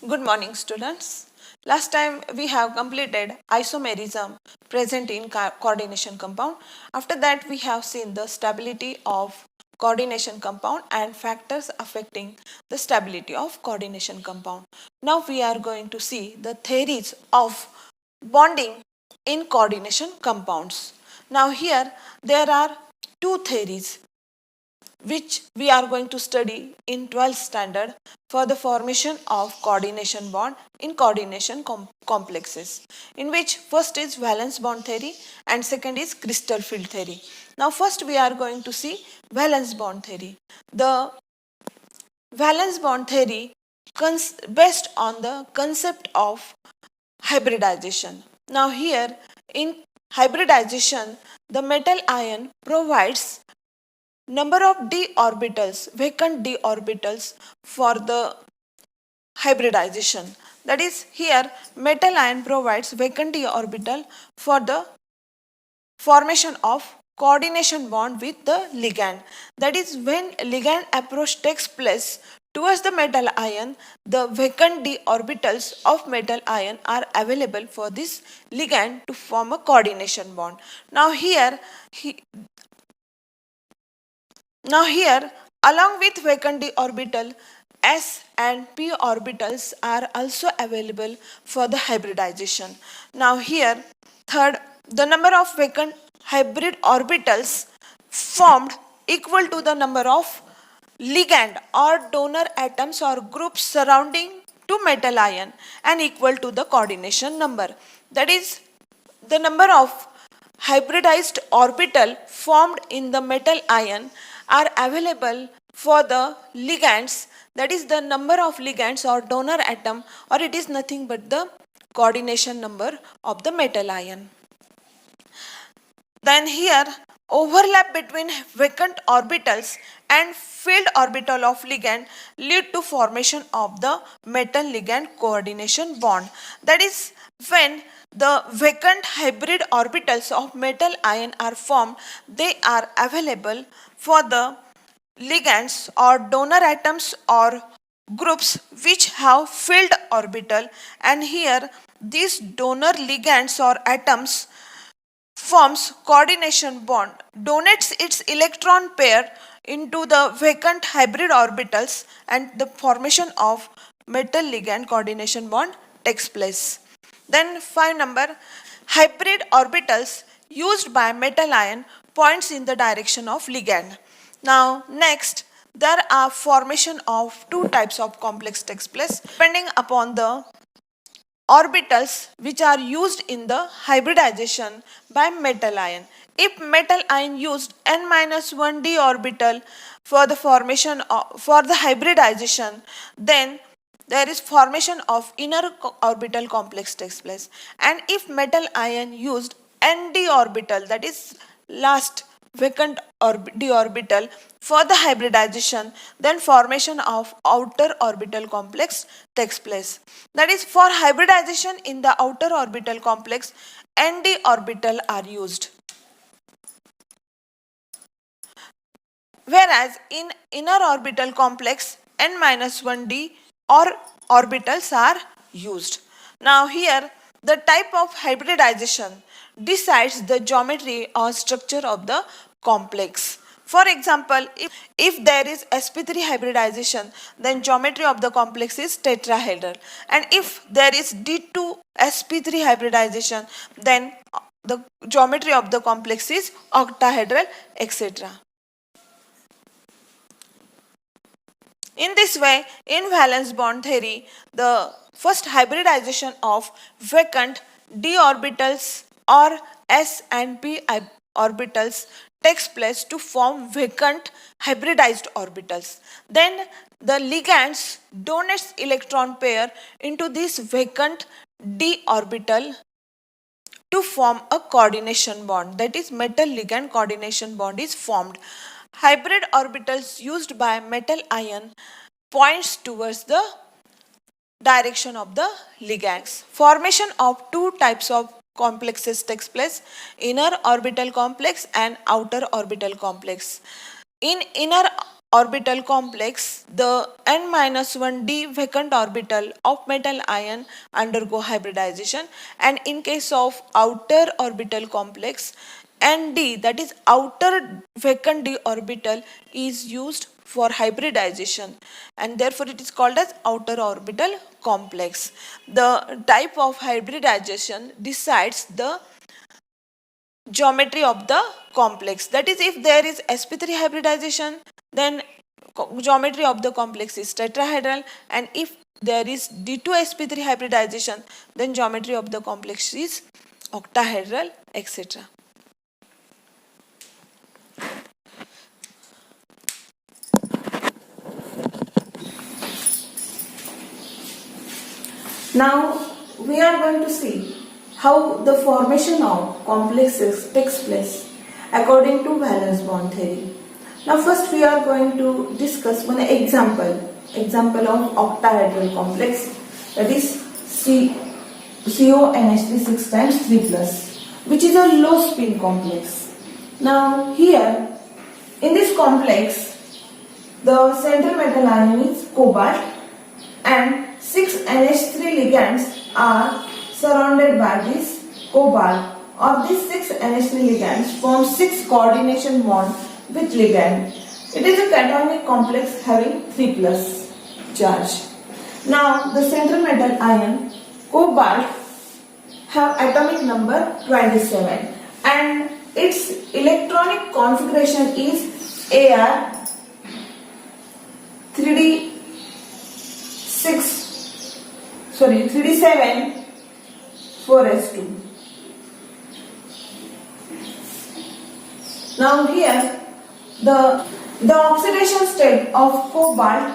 Good morning, students. Last time we have completed isomerism present in coordination compound. After that, we have seen the stability of coordination compound and factors affecting the stability of coordination compound. Now we are going to see the theories of bonding in coordination compounds. Now here there are two theories which we are going to study in 12th standard for the formation of coordination bond in coordination complexes, in which first is valence bond theory and second is crystal field theory. Now first we are going to see valence bond theory. The valence bond theory based on the concept of hybridization. Now here in hybridization, the metal ion provides number of d orbitals, vacant d orbitals for the hybridization. That is, here metal ion provides vacant d orbital for the formation of coordination bond with the ligand. That is, when ligand approach takes place towards the metal ion, the vacant d orbitals of metal ion are available for this ligand to form a coordination bond. Now here, along with vacant d orbital, s and p orbitals are also available for the hybridization. Now here, third, the number of vacant hybrid orbitals formed equal to the number of ligand or donor atoms or groups surrounding to metal ion and equal to the coordination number. That is, the number of hybridized orbital formed in the metal ion are available for the ligands, that is the number of ligands or donor atom, or it is nothing but the coordination number of the metal ion. Then here, overlap between vacant orbitals and filled orbital of ligand lead to formation of the metal ligand coordination bond. That is, when the vacant hybrid orbitals of metal ion are formed, they are available for the ligands or donor atoms or groups which have filled orbital, and here these donor ligands or atoms forms coordination bond, donates its electron pair into the vacant hybrid orbitals, and the formation of metal ligand coordination bond takes place. Then 5 number, hybrid orbitals used by metal ion points in the direction of ligand. Now next, there are formation of two types of complex takes place depending upon the orbitals which are used in the hybridization by metal ion. If metal ion used n-1 d orbital for the formation of, for the hybridization, then there is formation of inner orbital complex takes place. And if metal ion used nd orbital, that is last vacant d orbital for the hybridization, then formation of outer orbital complex takes place. That is, for hybridization in the outer orbital complex, nd orbital are used, whereas in inner orbital complex n-1 d or orbitals are used. Now here, the type of hybridization decides the geometry or structure of the complex. For example, if there is sp3 hybridization, then geometry of the complex is tetrahedral, and if there is d2 sp3 hybridization, then the geometry of the complex is octahedral, etc. In this way, in valence bond theory, the first hybridization of vacant d orbitals or s and p orbitals takes place to form vacant hybridized orbitals. Then the ligands donates electron pair into this vacant d orbital to form a coordination bond, that is metal ligand coordination bond is formed. Hybrid orbitals used by metal ion points towards the direction of the ligands. Formation of two types of complexes takes place, inner orbital complex and outer orbital complex. In inner orbital complex, the n-1d vacant orbital of metal ion undergo hybridization, and in case of outer orbital complex, Nd, that is outer vacant d orbital, is used for hybridization, and therefore it is called as outer orbital complex. The type of hybridization decides the geometry of the complex. That is, if there is sp3 hybridization, then geometry of the complex is tetrahedral, and if there is d2sp3 hybridization, then geometry of the complex is octahedral, etc. Now we are going to see how the formation of complexes takes place according to valence bond theory. Now first we are going to discuss one example of octahedral complex, that is CONH3 6 times 3 plus, which is a low spin complex. Now here in this complex the central metal ion is cobalt and 6 NH3 ligands are surrounded by this cobalt, or these 6 NH3 ligands form 6 coordination bond with ligand. It is a cationic complex having 3 plus charge. Now the central metal ion cobalt have atomic number 27 and its electronic configuration is Ar 3d7 4s2. Now here the oxidation state of cobalt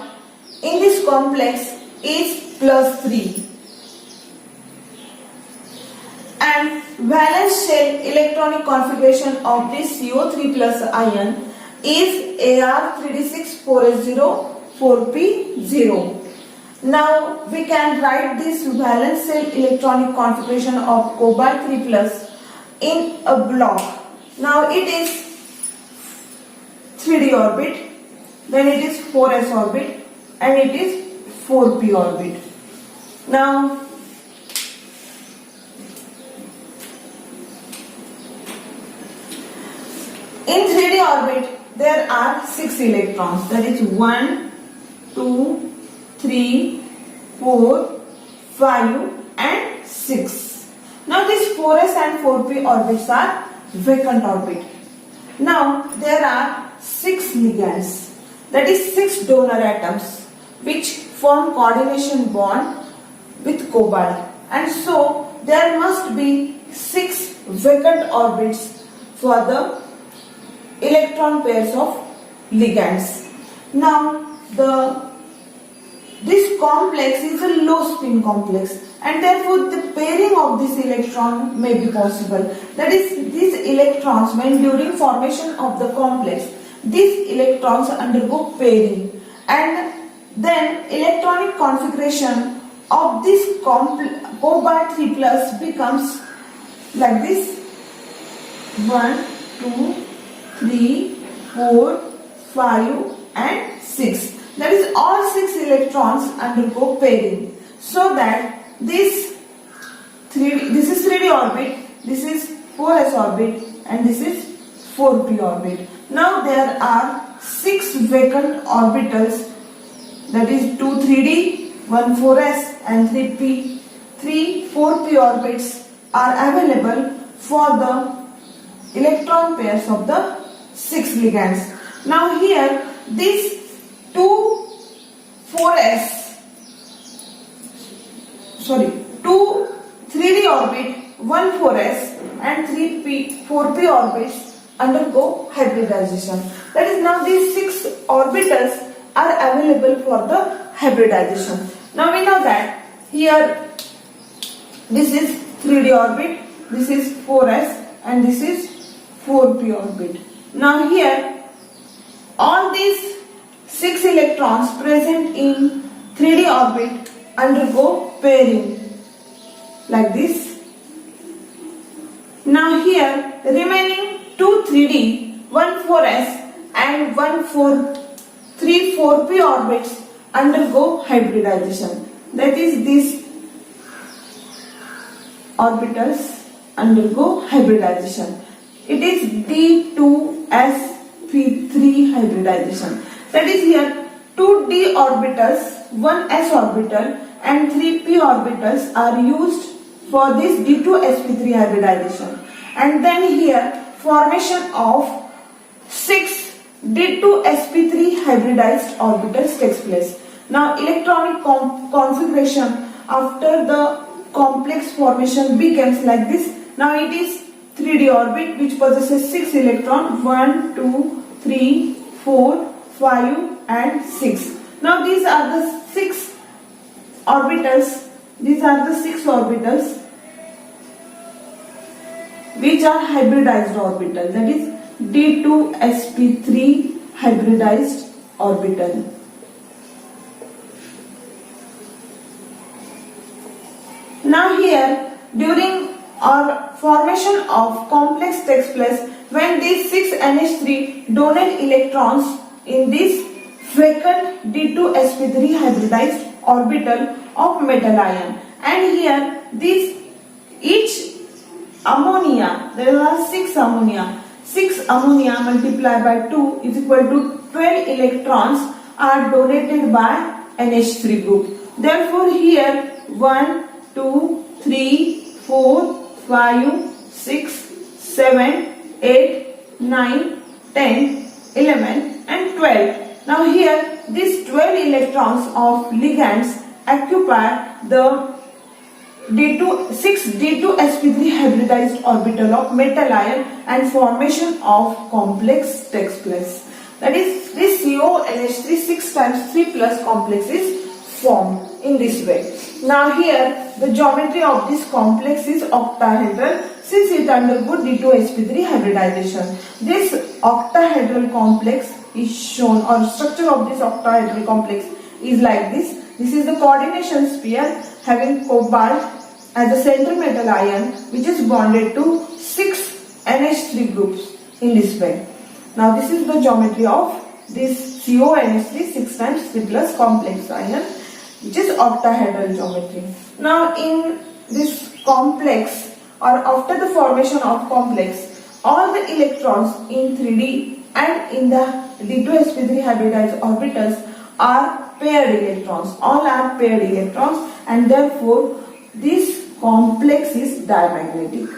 in this complex is +3 and valence shell electronic configuration of this CO3 plus ion is Ar 3d6 4s0 4p0. Now we can write this valence shell electronic configuration of cobalt 3 plus in a block. Now it is 3d orbit, then it is 4s orbit, and it is 4p orbit. Now in 3d orbit there are 6 electrons, that is 1, 2, 3, 4, 5 and 6. Now these 4s and 4p orbits are vacant orbit. Now there are 6 ligands, that is 6 donor atoms, which form coordination bond with cobalt, and so there must be 6 vacant orbits for the electron pairs of ligands. Now this complex is a low spin complex, and therefore the pairing of this electron may be possible. That is, these electrons, when during formation of the complex, these electrons undergo pairing, and then electronic configuration of this cobalt 3 plus becomes like this: 1, 2, 3, 4, 5 and 6. That is, all 6 electrons undergo pairing, so that this is 3d orbit, this is 4s orbit, and this is 4p orbit. Now there are 6 vacant orbitals, that is 2 3d, 1 4s and 3p. 3 4p orbits are available for the electron pairs of the 6 ligands. Now here these 2 3d orbit, 1 4s and 4p orbits undergo hybridization. That is, now these 6 orbitals are available for the hybridization. Now we know that here this is 3d orbit, this is 4s and this is 4p orbit. Now here all these 6 electrons present in 3d orbit undergo pairing like this. Now here remaining 2 3d, 1 4s and 1 4 3 4p orbits undergo hybridization. That is, these orbitals undergo hybridization. It is d2sp3 hybridization. That is, here 2d orbitals, 1s orbital and 3p orbitals are used for this d2sp3 hybridization. And then here formation of 6 d2sp3 hybridized orbitals takes place. Now electronic configuration after the complex formation becomes like this. Now it is 3d orbit which possesses 6 electrons, 1 2 3 4 5 and 6. Now these are the 6 orbitals, which are hybridized orbital, that is d2sp3 hybridized orbital. Now here, during or formation of complex takes place when these 6 NH3 donate electrons in this vacant d2sp3 hybridized orbital of metal ion. And here this each ammonia, there are 6 ammonia. 6 ammonia multiplied by 2 is equal to 12 electrons are donated by NH3 group. Therefore here 1, 2, 3, 4, 5, 6, 7, 8, 9, 10, 11 and 12. Now here these 12 electrons of ligands occupy the 6 d2sp3 hybridized orbital of metal ion and formation of complex takes place. That is, this CONH3 6 times 3 plus complex is formed in this way. Now here the geometry of this complex is octahedral since it undergoes d2sp3 hybridization. This octahedral complex is shown, or structure of this octahedral complex is like this. This is the coordination sphere having cobalt as a central metal ion which is bonded to 6 NH3 groups in this way. Now this is the geometry of this CONH3 6 times 3 plus complex ion, which is octahedral geometry. Now in this complex, or after the formation of complex, all the electrons in 3D and in the d2sp3 hybridized orbitals are paired electrons. All are paired electrons, and therefore this complex is diamagnetic.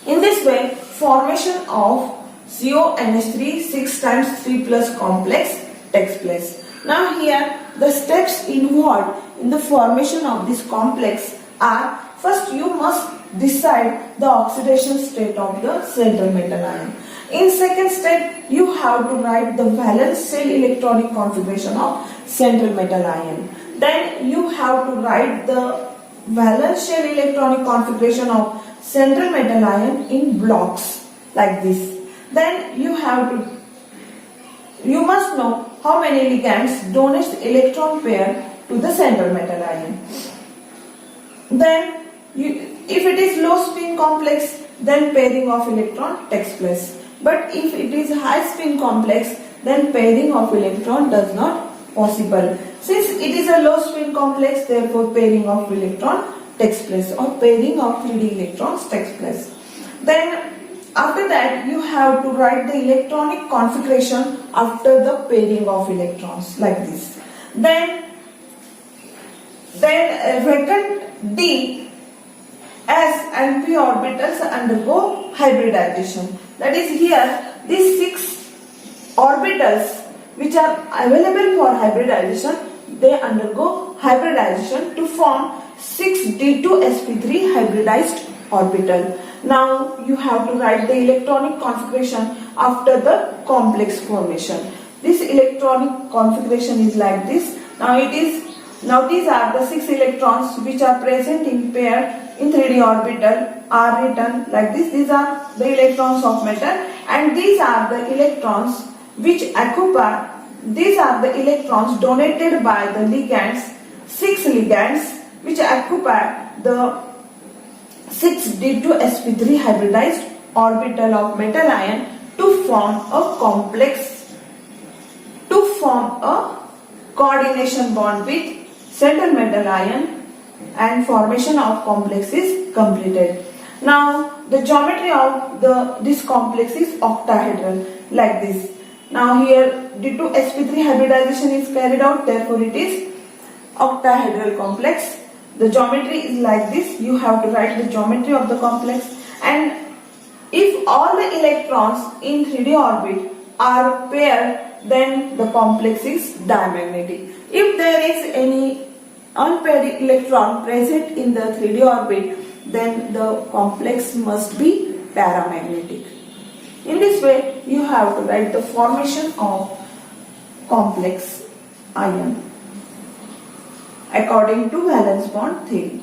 In this way, formation of CONH3 6 times 3 plus complex takes place. Now here the steps involved in the formation of this complex are: first you must decide the oxidation state of the central metal ion. In second step, you have to write the valence shell electronic configuration of central metal ion. Then you have to write the valence shell electronic configuration of central metal ion in blocks like this. Then you must know how many ligands donate electron pair to the central metal ion. Then if it is low spin complex, then pairing of electron takes place. But if it is high spin complex, then pairing of electron does not possible. Since it is a low spin complex, therefore pairing of electron takes place, or pairing of 3D electrons takes place. Then after that you have to write the electronic configuration after the pairing of electrons like this. Then vacant D, S and P orbitals undergo hybridization. That is, here these 6 orbitals which are available for hybridization, they undergo hybridization to form 6 d2sp3 hybridized orbital. Now you have to write the electronic configuration after the complex formation. This electronic configuration is like this. Now these are the 6 electrons which are present in pair in 3D orbital are written like this. These are the electrons of metal, and these are the electrons which occupy, these are the electrons donated by the ligands, 6 ligands which occupy the 6 d2sp3 hybridized orbital of metal ion to form a complex to form a coordination bond with central metal ion and formation of complex is completed. Now the geometry of this complex is octahedral like this. Now here due to sp3 hybridization is carried out, therefore it is octahedral complex. The geometry is like this. You have to write the geometry of the complex, and if all the electrons in 3D orbit are paired, then the complex is diamagnetic. If there is any unpaired electron present in the 3D orbit, then the complex must be paramagnetic. In this way, you have to write the formation of complex ion according to valence bond theory.